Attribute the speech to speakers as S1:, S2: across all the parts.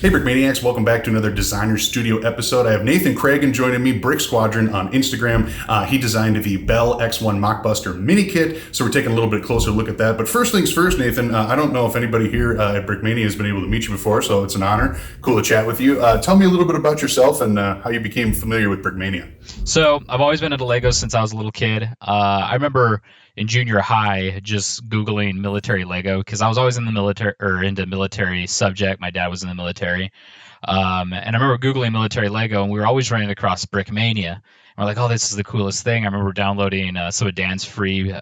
S1: Hey, Brickmaniacs, welcome back to another Designer Studio episode. I have Nathan Cragen joining me, Brick Squadron on Instagram. He designed the Bell X-1 Mach mini kit, so we're taking a little bit closer look at that. But first things first, Nathan, I don't know if anybody here at Brickmania has been able to meet you before, so it's an honor. Cool to chat with you. Tell me a little bit about yourself and how you became familiar with Brickmania.
S2: So I've always been into Legos since I was a little kid. I remember in junior high just Googling military Lego because I was always in the military or into military subject. My dad was in the military. And I remember Googling military Lego and we were always running across Brickmania. And we're like, oh, this is the coolest thing. I remember downloading some of Dan's free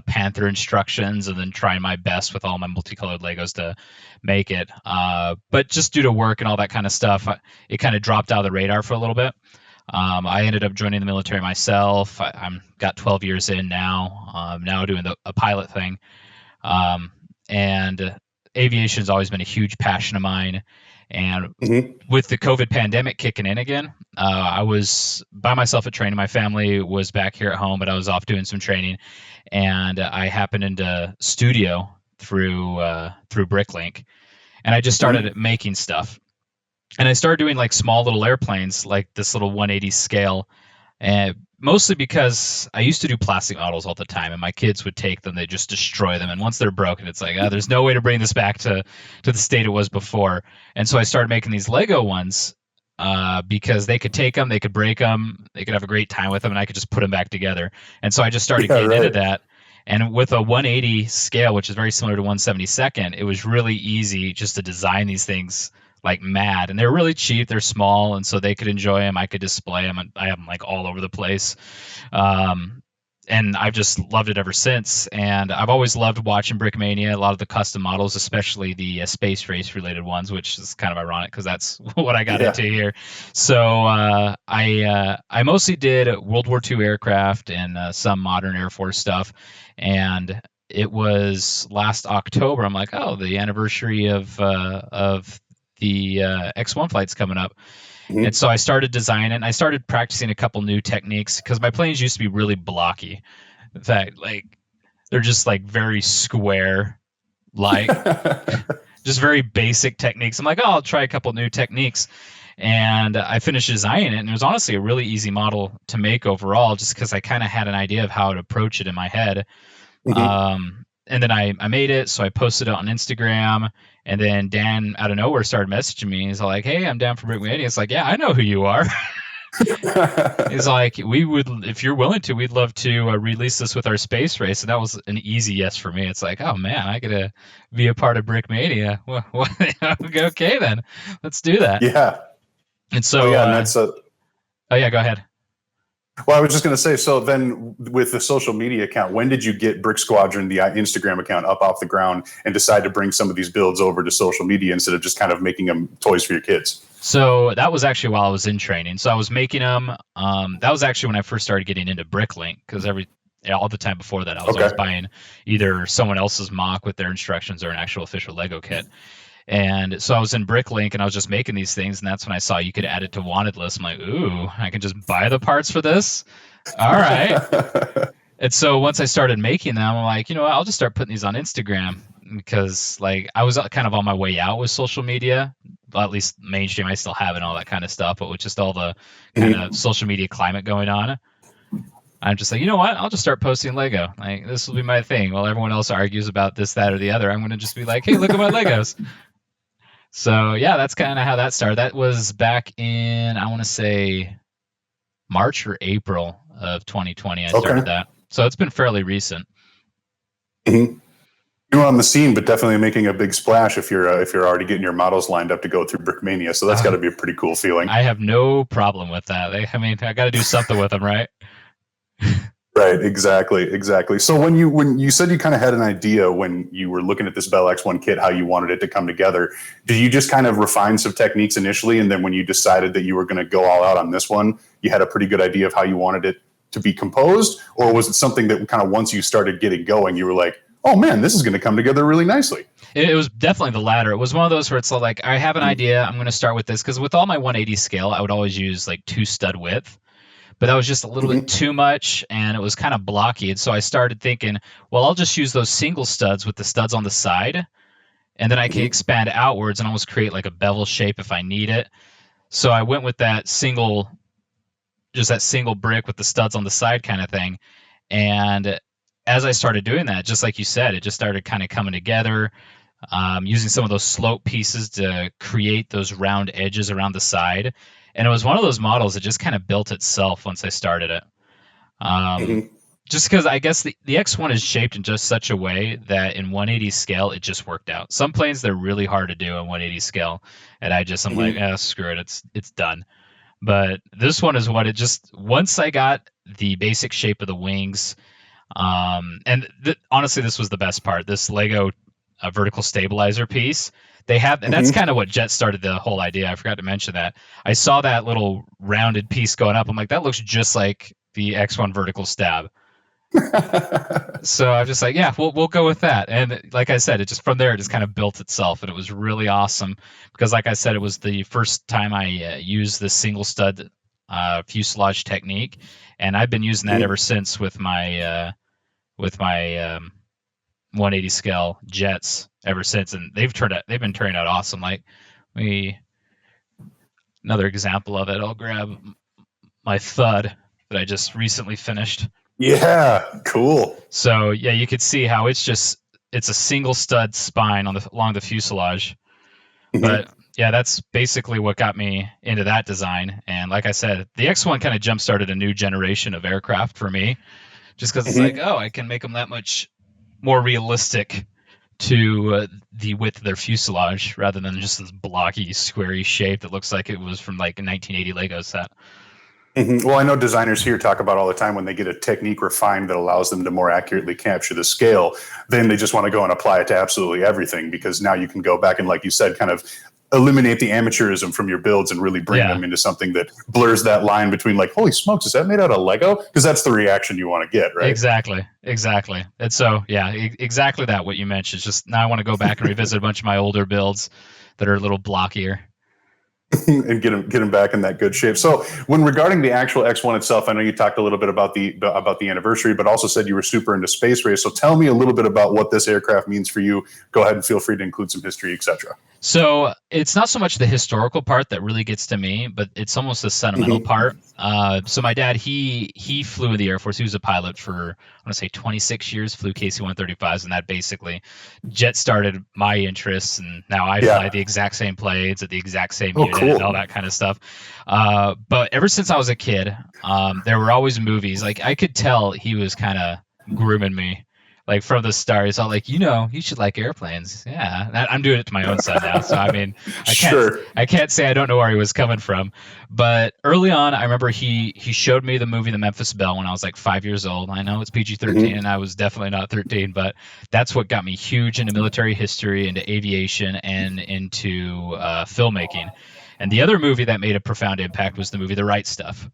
S2: Panther instructions and then trying my best with all my multicolored Legos to make it. But just due to work and all that kind of stuff, it kind of dropped out of the radar for a little bit. I ended up joining the military myself. I'm got 12 years in now. Now doing a pilot thing, and aviation has always been a huge passion of mine. And with the COVID pandemic kicking in again, I was by myself at training. My family was back here at home, but I was off doing some training, and I happened into studio through Bricklink, and I just started making stuff. And I started doing like small little airplanes, like this little 180 scale, and mostly because I used to do plastic models all the time, and my kids would take them, they just destroy them, and once they're broken, it's like, there's no way to bring this back to the state it was before. And so I started making these Lego ones because they could take them, they could break them, they could have a great time with them, and I could just put them back together. And so I just started getting into that. And with a 180 scale, which is very similar to 1/72nd, it was really easy just to design these things like mad, and they're really cheap. They're small, and so they could enjoy them. I could display them. I have them like all over the place, and I've just loved it ever since. And I've always loved watching Brickmania. A lot of the custom models, especially the space race related ones, which is kind of ironic because that's what I got into here. So I mostly did World War II aircraft and some modern Air Force stuff, and it was last October. I'm like, oh, the anniversary of the X-1 flight's coming up. And so I started designing. I started practicing a couple new techniques because my planes used to be really blocky. In fact, like they're just like very square, like just very basic techniques. I'm like, oh, I'll try a couple new techniques. And I finished designing it, and it was honestly a really easy model to make overall, just because I kind of had an idea of how to approach it in my head. And then I made it, so I posted it on Instagram, and then Dan out of nowhere started messaging me. He's like, hey, I'm down for Brickmania. It's like, yeah, I know who you are. He's like, we would, if you're willing to, we'd love to release this with our space race. And that was an easy yes for me. It's like, oh man, I gotta be a part of Brickmania. Well, okay then, let's do that.
S1: Yeah.
S2: And so,
S1: and that's
S2: oh yeah, go ahead.
S1: Well, I was just going to say, so then with the social media account, when did you get Brick Squadron, the Instagram account, up off the ground and decide to bring some of these builds over to social media instead of just kind of making them toys for your kids?
S2: So that was actually while I was in training. So I was making them. That was actually when I first started getting into Bricklink, because all the time before that, I was always buying either someone else's Mach with their instructions or an actual official Lego kit. And so I was in Bricklink and I was just making these things, and that's when I saw you could add it to wanted list. I'm like, ooh, I can just buy the parts for this. All right. And so once I started making them, I'm like, you know what, I'll just start putting these on Instagram, because like I was kind of on my way out with social media, well, at least mainstream. I still have it and all that kind of stuff, but with just all the kind of social media climate going on, I'm just like, you know what, I'll just start posting Lego. Like, this will be my thing. While everyone else argues about this, that, or the other, I'm going to just be like, hey, look at my Legos. So yeah, that's kind of how that started. That was back in, I want to say, March or April of 2020. I started that. So it's been fairly recent.
S1: You were on the scene, but definitely making a big splash if you're already getting your models lined up to go through Brickmania. So that's got to be a pretty cool feeling.
S2: I have no problem with that. I mean, I got to do something with them, right?
S1: Right, exactly. So when you said you kind of had an idea when you were looking at this Bell X-1 kit, how you wanted it to come together, did you just kind of refine some techniques initially, and then when you decided that you were going to go all out on this one, you had a pretty good idea of how you wanted it to be composed? Or was it something that kind of once you started getting going, you were like, oh man, this is going to come together really nicely?
S2: It was definitely the latter. It was one of those where it's like, I have an idea, I'm going to start with this, because with all my 180 scale, I would always use like 2 stud width. But that was just a little bit too much, and it was kind of blocky. And so I started thinking, well, I'll just use those single studs with the studs on the side, and then I can expand outwards and almost create like a bevel shape if I need it. So I went with just that single brick with the studs on the side kind of thing. And as I started doing that, just like you said, it just started kind of coming together, using some of those slope pieces to create those round edges around the side. And it was one of those models that just kind of built itself once I started it. Just because I guess the X1 is shaped in just such a way that in 180 scale, it just worked out. Some planes, they're really hard to do in 180 scale. And I'm like, screw it. It's done. But this one is what it just, once I got the basic shape of the wings, honestly, this was the best part. This Lego vertical stabilizer piece, they have, and that's kind of what Jet started the whole idea. I forgot to mention that. I saw that little rounded piece going up. I'm like, that looks just like the X1 vertical stab. So I'm just like, yeah, we'll go with that. And like I said, it just from there, it just kind of built itself, and it was really awesome because, like I said, it was the first time I used the single stud fuselage technique, and I've been using that ever since with my 180 scale jets ever since, and they've been turning out awesome. Like another example of it, I'll grab my Thud that I just recently finished.
S1: Yeah, cool.
S2: So yeah, you could see how it's a single stud spine along the fuselage. But yeah, that's basically what got me into that design. And like I said, the X1 kind of jump started a new generation of aircraft for me, just because it's like, oh, I can make them that much more realistic to the width of their fuselage rather than just this blocky, squarey shape that looks like it was from like a 1980 Lego set.
S1: Well, I know designers here talk about all the time when they get a technique refined that allows them to more accurately capture the scale, then they just want to go and apply it to absolutely everything, because now you can go back and, like you said, kind of eliminate the amateurism from your builds and really bring them into something that blurs that line between like, holy smokes, is that made out of Lego? Because that's the reaction you want to get, right?
S2: Exactly. And so, yeah, exactly that, what you mentioned. It's just now I want to go back and revisit a bunch of my older builds that are a little blockier.
S1: And get them back in that good shape. So, when regarding the actual X1 itself, I know you talked a little bit about the anniversary, but also said you were super into space race. So, tell me a little bit about what this aircraft means for you. Go ahead and feel free to include some history, etc.
S2: So it's not so much the historical part that really gets to me, but it's almost the sentimental part. So my dad, he flew in the Air Force. He was a pilot for, I want to say 26 years, flew KC-135s, and that basically jet started my interests. And now I fly the exact same planes at the exact same unit and all that kind of stuff. But ever since I was a kid, there were always movies. Like I could tell he was kind of grooming me. Like from the start, it's all like, you should like airplanes. Yeah, I'm doing it to my own son now. So I mean, I can't say I don't know where he was coming from. But early on, I remember he showed me the movie The Memphis Belle when I was like 5 years old. I know it's PG-13, and I was definitely not 13, but that's what got me huge into military history, into aviation, and into filmmaking. And the other movie that made a profound impact was the movie The Right Stuff,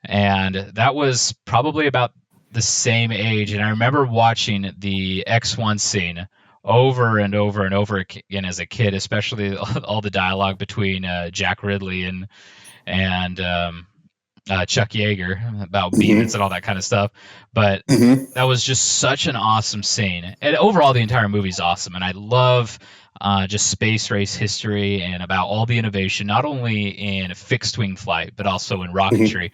S2: and that was probably about the same age. And I remember watching the X1 scene over and over and over again as a kid, especially all the dialogue between Jack Ridley and Chuck Yeager about beamings and all that kind of stuff. But that was just such an awesome scene. And overall, the entire movie's awesome. And I love just space race history and about all the innovation, not only in fixed wing flight, but also in rocketry.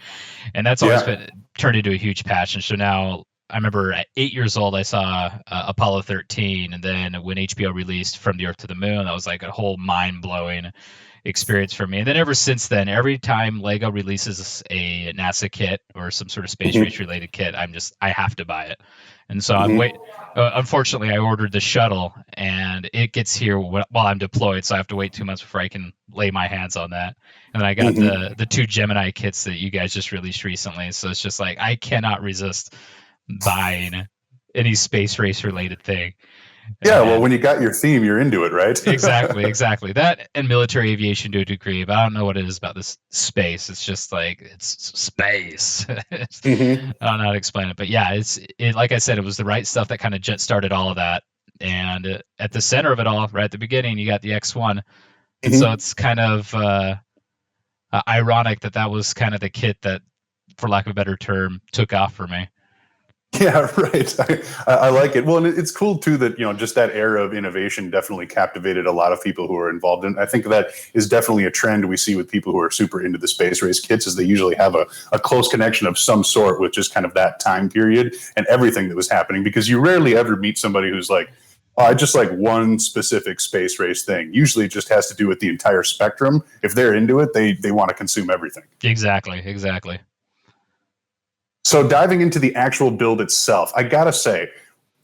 S2: And that's always been turned into a huge passion. So now I remember at 8 years old, I saw Apollo 13. And then when HBO released From the Earth to the Moon, that was like a whole mind blowing experience for me. And then ever since then, every time Lego releases a NASA kit or some sort of space race related kit, I have to buy it. And so unfortunately, I ordered the shuttle, and it gets here while I'm deployed, so I have to wait 2 months before I can lay my hands on that. And then I got the two Gemini kits that you guys just released recently. So it's just like I cannot resist buying any space race related thing.
S1: Yeah, well, when you got your theme, you're into it, right?
S2: Exactly. That and military aviation to a degree, but I don't know what it is about this space. It's just like it's space. I don't know how to explain it, but yeah, like I said, it was the right stuff that kind of jet started all of that. And at the center of it all, right at the beginning, you got the X1, and so it's kind of ironic that was kind of the kit that, for lack of a better term, took off for me.
S1: Yeah, right. I like it. Well, and it's cool too that, just that era of innovation definitely captivated a lot of people who are involved. And I think that is definitely a trend we see with people who are super into the space race kits, is they usually have a close connection of some sort with just kind of that time period and everything that was happening, because you rarely ever meet somebody who's like, oh, I just like one specific space race thing. Usually it just has to do with the entire spectrum. If they're into it, they want to consume everything.
S2: Exactly.
S1: So diving into the actual build itself, I gotta say,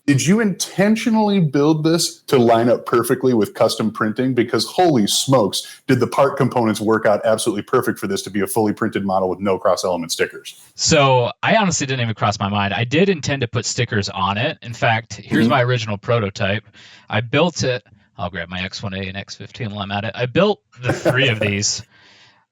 S1: did you intentionally build this to line up perfectly with custom printing? Because holy smokes, did the part components work out absolutely perfect for this to be a fully printed model with no cross-element stickers?
S2: So I honestly didn't even cross my mind. I did intend to put stickers on it. In fact, here's my original prototype. I built it. I'll grab my X1A and X15 while I'm at it. I built the three of these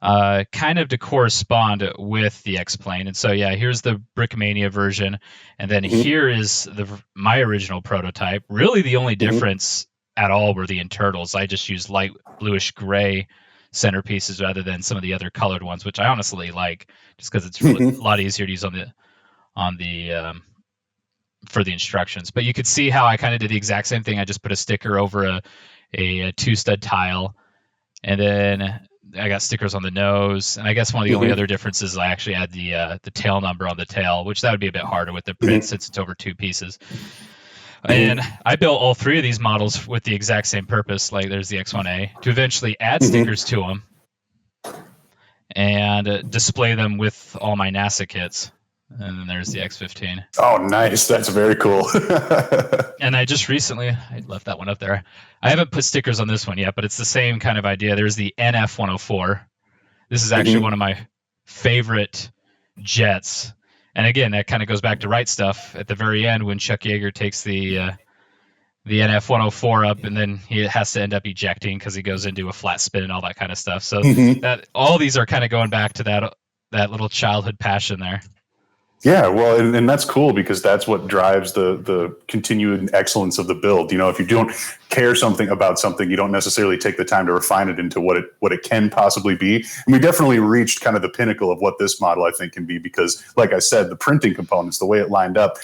S2: kind of to correspond with the X-Plane. And so, yeah, here's the Brickmania version. And then here is my original prototype. Really the only difference at all were the internals. I just used light bluish gray centerpieces rather than some of the other colored ones, which I honestly like, just because it's really a lot easier to use on the for the instructions. But you could see how I kind of did the exact same thing. I just put a sticker over a two-stud tile, and then I got stickers on the nose. And I guess one of the only other differences is I actually had the tail number on the tail, which that would be a bit harder with the print since it's over two pieces. And I built all three of these models with the exact same purpose. Like there's the X1A, to eventually add stickers to them and display them with all my NASA kits. And then there's the X15.
S1: Oh, nice. That's very cool.
S2: And I just recently, I left that one up there. I haven't put stickers on this one yet, but it's the same kind of idea. There's the NF-104. This is actually one of my favorite jets. And again, that kind of goes back to Right Stuff at the very end when Chuck Yeager takes the NF-104 up, and then he has to end up ejecting because he goes into a flat spin and all that kind of stuff. So that all these are kind of going back to that little childhood passion there.
S1: Yeah, well, and that's cool, because that's what drives the continued excellence of the build. If you don't care something about something, you don't necessarily take the time to refine it into what it can possibly be. And we definitely reached kind of the pinnacle of what this model, I think, can be, because, like I said, the printing components, the way it lined up,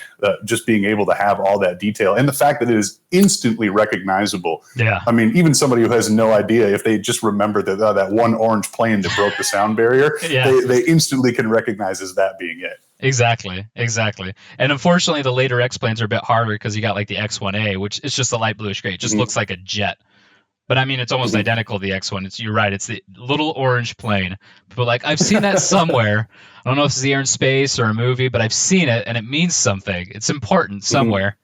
S1: just being able to have all that detail, and the fact that it is instantly recognizable.
S2: Yeah.
S1: I mean, even somebody who has no idea, if they just remember that one orange plane that broke the sound barrier, they instantly can recognize as that being it.
S2: Exactly. And unfortunately, the later X-Planes are a bit harder because you got like the X1A, which is just a light bluish gray. It just looks like a jet. But I mean, it's almost identical to the X1. You're right. It's the little orange plane. But like, I've seen that somewhere. I don't know if it's the Air and Space or a movie, but I've seen it, and it means something. It's important somewhere.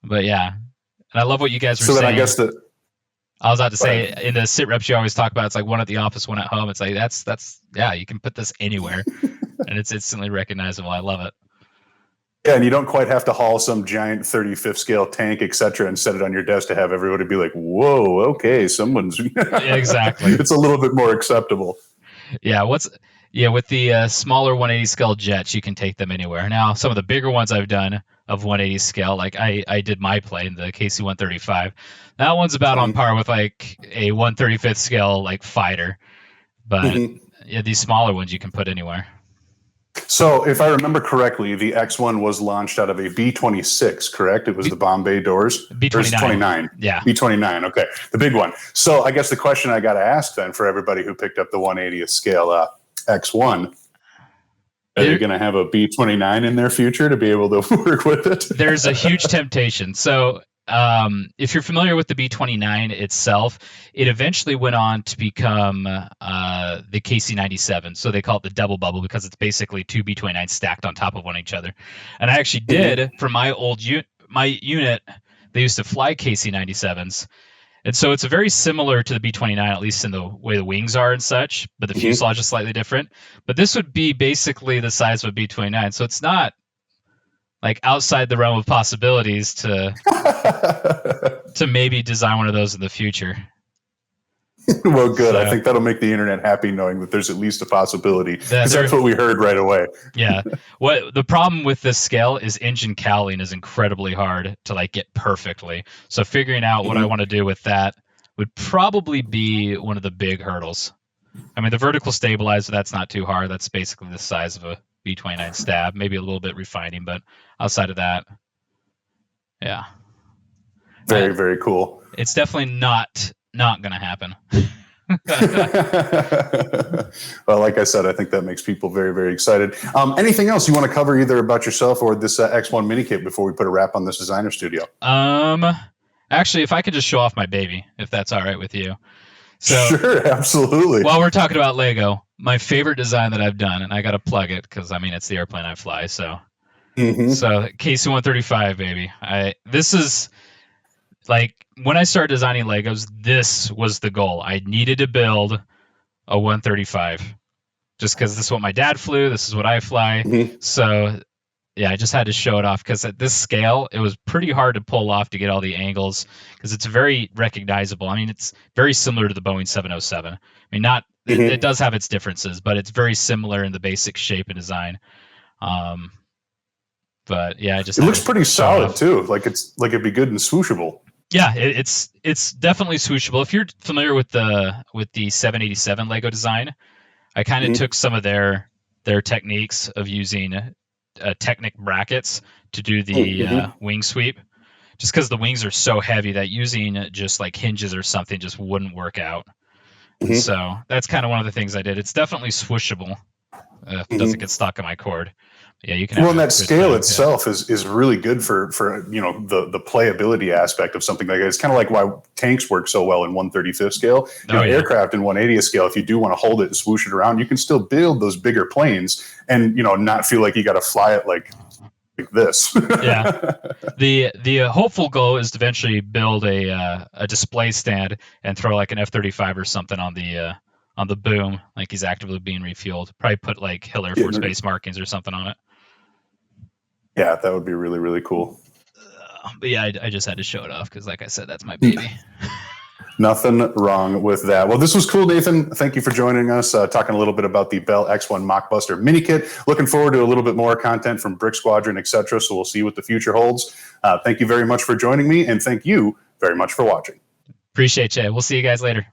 S2: But yeah. And I love what you guys were saying.
S1: So then I guess
S2: I was about to say, in the sit reps you always talk about, it's like one at the office, one at home. It's like, that's you can put this anywhere. And it's instantly recognizable. I love it.
S1: Yeah, and you don't quite have to haul some giant 35th scale tank, etc., and set it on your desk to have everybody be like, whoa, okay, someone's...
S2: Exactly.
S1: It's a little bit more acceptable.
S2: Yeah, with the smaller 180 scale jets, you can take them anywhere. Now, some of the bigger ones I've done of 180 scale, like I did my plane, the KC-135. That one's about on par with like a 135th scale like fighter. But yeah, these smaller ones you can put anywhere.
S1: So, if I remember correctly, the X1 was launched out of a B-26, correct? It was the Bombay doors?
S2: B-29. Yeah.
S1: B-29, okay. The big one. So, I guess the question I got to ask then for everybody who picked up the 180th scale X1, are you going to have a B-29 in their future to be able to work with it?
S2: There's a huge temptation. So, if you're familiar with the B-29 itself, it eventually went on to become the KC-97. So they call it the double bubble because it's basically two B-29s stacked on top of one each other. And I actually did, for my old my unit, they used to fly KC-97s. And so it's very similar to the B-29, at least in the way the wings are and such, but the fuselage is slightly different. But this would be basically the size of a B-29. So it's not like outside the realm of possibilities to maybe design one of those in the future.
S1: Well, good. So, I think that'll make the internet happy knowing that there's at least a possibility. That's what we heard right away.
S2: Yeah. What the problem with this scale is engine cowling is incredibly hard to like get perfectly. So figuring out what I want to do with that would probably be one of the big hurdles. I mean, the vertical stabilizer, that's not too hard. That's basically the size of B-29 stab, maybe a little bit refining, but outside of that, yeah.
S1: Very cool.
S2: It's definitely not going to happen.
S1: Well, like I said, I think that makes people very excited. Anything else you want to cover either about yourself or this X1 mini kit before we put a wrap on this designer studio?
S2: Actually, if I could just show off my baby, if that's all right with you. So,
S1: sure, absolutely.
S2: While we're talking about Lego, my favorite design that I've done, and I got to plug it because I mean it's the airplane I fly. So, so KC-135, baby. This is like when I started designing Legos, this was the goal. I needed to build a 135 just because this is what my dad flew. This is what I fly. So yeah, I just had to show it off because at this scale, it was pretty hard to pull off to get all the angles because it's very recognizable. I mean, it's very similar to the Boeing 707. I mean, it does have its differences, but it's very similar in the basic shape and design. But yeah, it looks
S1: pretty solid too. Like it'd be good and swooshable.
S2: Yeah, it's definitely swooshable. If you're familiar with the 787 Lego design, I kind of took some of their techniques of using Technic brackets to do the wing sweep, just because the wings are so heavy that using just like hinges or something just wouldn't work out. So that's kind of one of the things I did. It's definitely swooshable. It doesn't get stuck in my cord. Yeah, you can.
S1: Well, and that scale itself is really good for the playability aspect of something like that. It's kind of like why tanks work so well in 1/35 scale. Aircraft in 1/80 scale. If you do want to hold it and swoosh it around, you can still build those bigger planes and not feel like you got to fly it like this.
S2: Yeah, the hopeful goal is to eventually build a display stand and throw like an F-35 or something on the boom, like he's actively being refueled. Probably put like Hill Air Force Base markings or something on it.
S1: Yeah, that would be really cool.
S2: But yeah, I just had to show it off because, like I said, that's my baby.
S1: Nothing wrong with that. Well, this was cool, Nathan. Thank you for joining us, talking a little bit about the Bell X-1 Mach Buster mini kit. Looking forward to a little bit more content from Brick Squadron, etc. So we'll see what the future holds. Thank you very much for joining me, and thank you very much for watching.
S2: Appreciate you. We'll see you guys later.